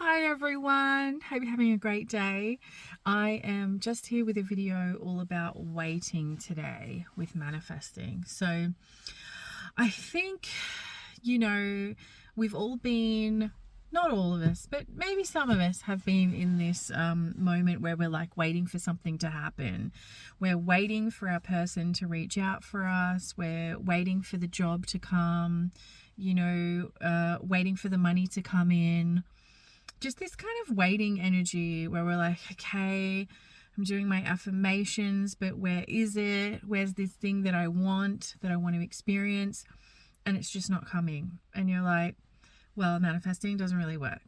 Hi everyone, hope you're having a great day. I am just here with a video all about waiting today with manifesting. So I think, you know, we've all been, not all of us, but maybe some of us have been in this moment where we're like waiting for something to happen. We're waiting for our person to reach out for us. We're waiting for the job to come, waiting for the money to come in, just this kind of waiting energy where we're like, okay, I'm doing my affirmations, but where is it? Where's this thing that I want to experience? And it's just not coming. And you're like, well, manifesting doesn't really work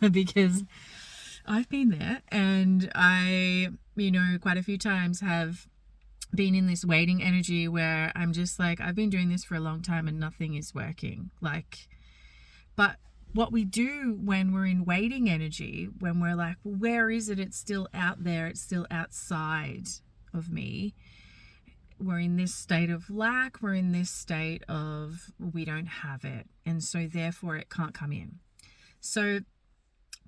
because I've been there, and I, quite a few times have been in this waiting energy where I'm just like, I've been doing this for a long time and nothing is working. But what we do when we're in waiting energy, when we're like, well, where is it? It's still out there. It's still outside of me. We're in this state of lack. We're in this state of we don't have it. And so therefore it can't come in. So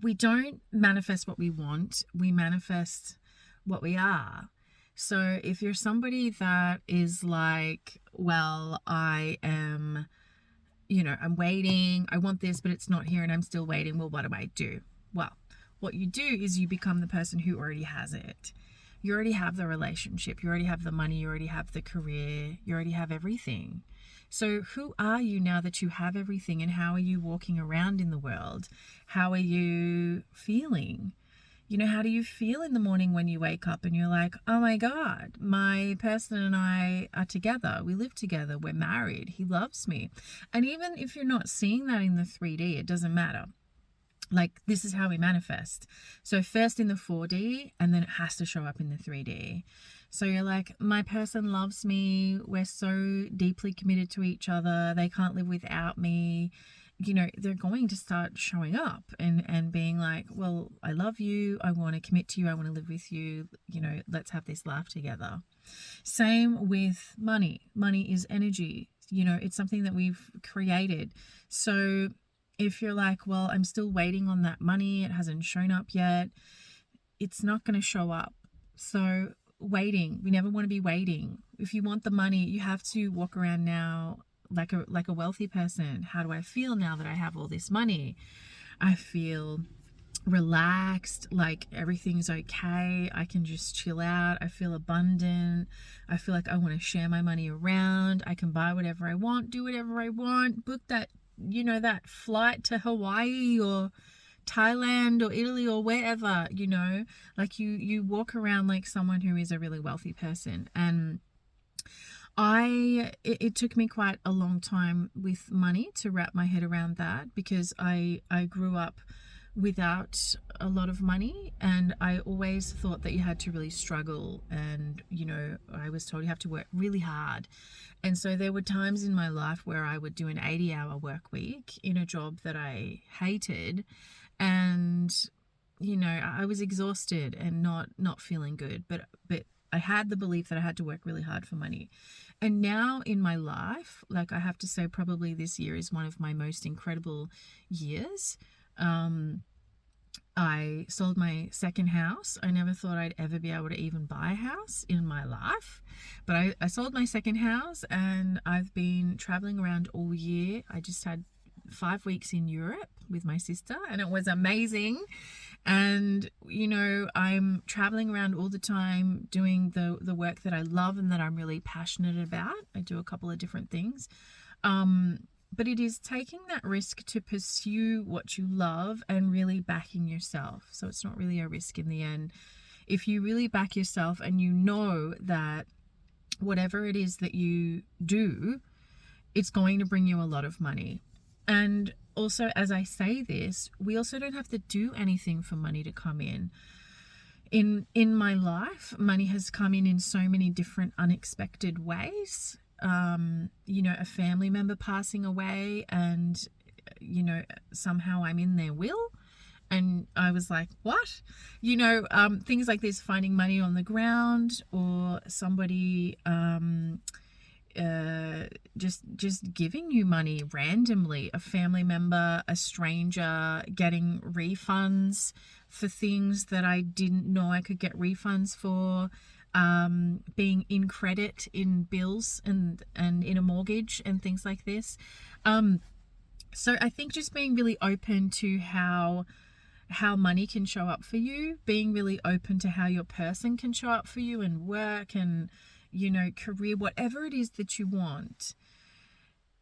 we don't manifest what we want. We manifest what we are. So if you're somebody that is like, well, I'm waiting, I want this, but it's not here and I'm still waiting. Well, what do I do? Well, what you do is you become the person who already has it. You already have the relationship. You already have the money. You already have the career. You already have everything. So who are you now that you have everything, and how are you walking around in the world? How are you feeling? How do you feel in the morning when you wake up and you're like, oh my God, my person and I are together. We live together. We're married. He loves me. And even if you're not seeing that in the 3D, it doesn't matter. Like, this is how we manifest. So first in the 4D, and then it has to show up in the 3D. So you're like, my person loves me. We're so deeply committed to each other. They can't live without me. They're going to start showing up and being like, well, I love you. I want to commit to you. I want to live with you. Let's have this life together. Same with money. Money is energy. It's something that we've created. So if you're like, well, I'm still waiting on that money, it hasn't shown up yet, it's not going to show up. So waiting, we never want to be waiting. If you want the money, you have to walk around now like a wealthy person. How do I feel now that I have all this money? I feel relaxed, like everything's okay. I can just chill out. I feel abundant. I feel like I want to share my money around. I can buy whatever I want, do whatever I want, book that flight to Hawaii or Thailand or Italy or wherever, like you walk around like someone who is a really wealthy person. And it took me quite a long time with money to wrap my head around that, because I grew up without a lot of money, and I always thought that you had to really struggle, and I was told you have to work really hard. And so there were times in my life where I would do an 80-hour work week in a job that I hated, and I was exhausted and not feeling good, but I had the belief that I had to work really hard for money. And now in my life, like, I have to say probably this year is one of my most incredible years. I sold my second house. I never thought I'd ever be able to even buy a house in my life. But I sold my second house, and I've been traveling around all year. I just had 5 weeks in Europe with my sister, and it was amazing. And I'm traveling around all the time doing the work that I love and that I'm really passionate about. I do a couple of different things, but it is taking that risk to pursue what you love and really backing yourself. So it's not really a risk in the end. If you really back yourself and you know that whatever it is that you do, it's going to bring you a lot of money. And also, as I say this, we also don't have to do anything for money to come in. In my life, money has come in so many different unexpected ways. A family member passing away, and somehow I'm in their will, and I was like, what? Things like this, finding money on the ground, or somebody just giving you money randomly, a family member, a stranger, getting refunds for things that I didn't know I could get refunds for, being in credit in bills and in a mortgage and things like this. So I think just being really open to how money can show up for you, being really open to how your person can show up for you in work and, you know, career, whatever it is that you want.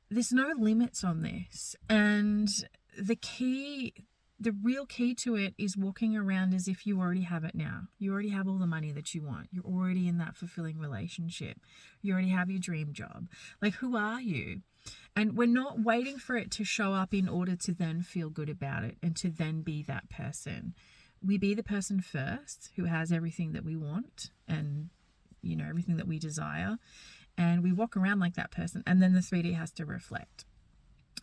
There's no limits on this. And the real key to it is walking around as if you already have it now. You already have all the money that you want. You're already in that fulfilling relationship. You already have your dream job. Like, who are you? And we're not waiting for it to show up in order to then feel good about it and to then be that person. We be the person first who has everything that we want and, you know, everything that we desire. And we walk around like that person. And then the 3D has to reflect.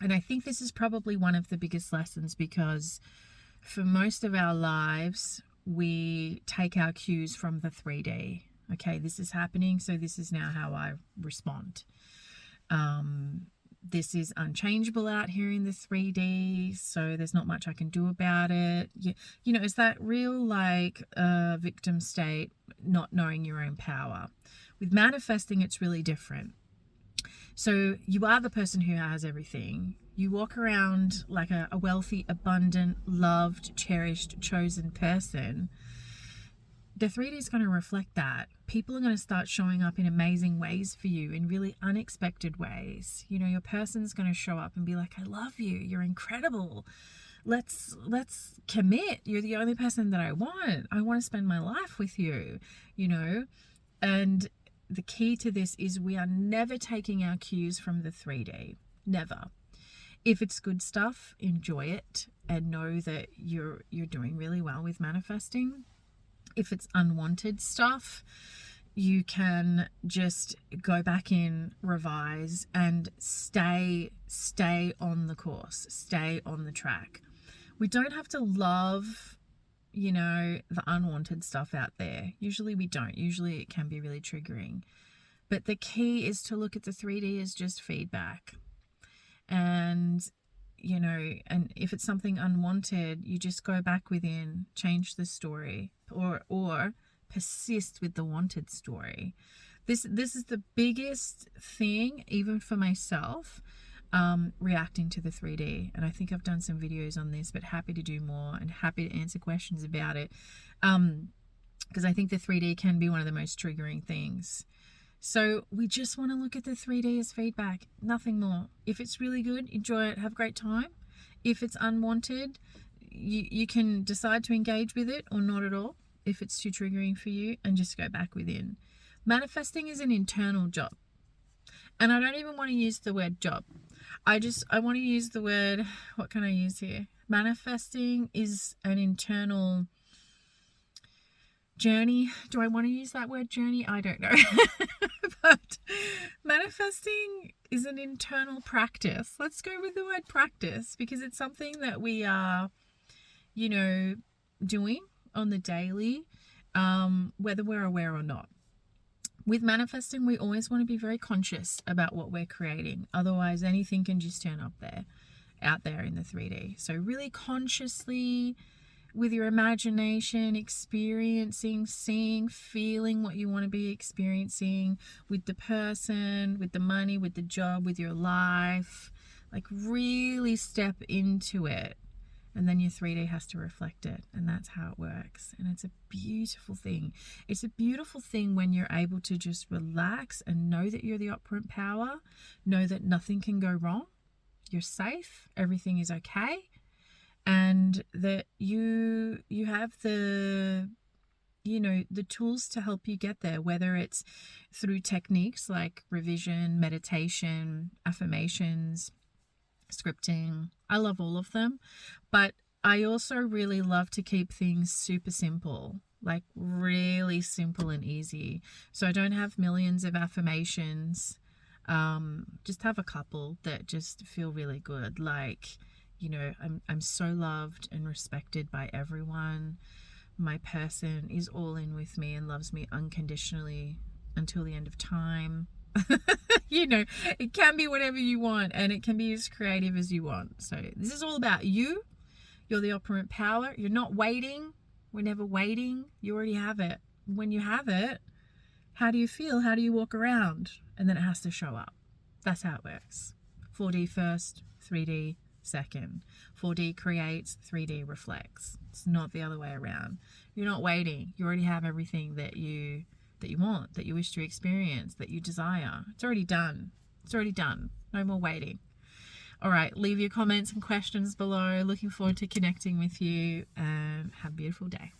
And I think this is probably one of the biggest lessons, because for most of our lives, we take our cues from the 3D. Okay, this is happening, so this is now how I respond. This is unchangeable out here in the 3D, so there's not much I can do about it. You know, it's that real like victim state, not knowing your own power. With manifesting, it's really different. So you are the person who has everything. You walk around like a wealthy, abundant, loved, cherished, chosen person. The 3D is going to reflect that. People are going to start showing up in amazing ways for you, in really unexpected ways. You know, your person's going to show up and be like, I love you. You're incredible. Let's commit. You're the only person that I want. I want to spend my life with you, you know. And the key to this is we are never taking our cues from the 3D. Never. If it's good stuff, enjoy it and know that you're doing really well with manifesting. If it's unwanted stuff, you can just go back in, revise, and stay on the course, stay on the track. We don't have to love, you know, the unwanted stuff out there. Usually we don't. Usually it can be really triggering. But the key is to look at the 3D as just feedback. And, you know, and if it's something unwanted, you just go back within, change the story, or persist with the wanted story. This is the biggest thing, even for myself, reacting to the 3D. And I think I've done some videos on this, but happy to do more and happy to answer questions about it. Because I think the 3D can be one of the most triggering things. So we just want to look at the 3D as feedback, nothing more. If it's really good, enjoy it, have a great time. If it's unwanted, you can decide to engage with it or not at all if it's too triggering for you, and just go back within. Manifesting is an internal job. And I don't even want to use the word job. I want to use the word, what can I use here? Manifesting is an internal journey. Do I want to use that word journey? I don't know. But manifesting is an internal practice. Let's go with the word practice, because it's something that we are, you know, doing on the daily, whether we're aware or not. With manifesting, we always want to be very conscious about what we're creating. Otherwise, anything can just turn up out there in the 3D. So really consciously, with your imagination, experiencing, seeing, feeling what you want to be experiencing with the person, with the money, with the job, with your life. Like, really step into it. And then your 3D has to reflect it. And that's how it works. And it's a beautiful thing. It's a beautiful thing when you're able to just relax and know that you're the operant power. Know that nothing can go wrong. You're safe. Everything is okay. And that you have the, you know, the tools to help you get there, whether it's through techniques like revision, meditation, affirmations, scripting. I love all of them, but I also really love to keep things super simple, like really simple and easy. So I don't have millions of affirmations, just have a couple that just feel really good. Like, you know, I'm so loved and respected by everyone. My person is all in with me and loves me unconditionally until the end of time. You know, it can be whatever you want, and it can be as creative as you want. So this is all about you. You're the operant power. You're not waiting. We're never waiting. You already have it. When you have it, how do you feel? How do you walk around? And then it has to show up. That's how it works. 4D first, 3D second. 4D creates, 3D reflects. It's not the other way around. You're not waiting. You already have everything that you want, that you wish to experience, that you desire. It's already done. It's already done. No more waiting. All right, leave your comments and questions below. Looking forward to connecting with you, and have a beautiful day.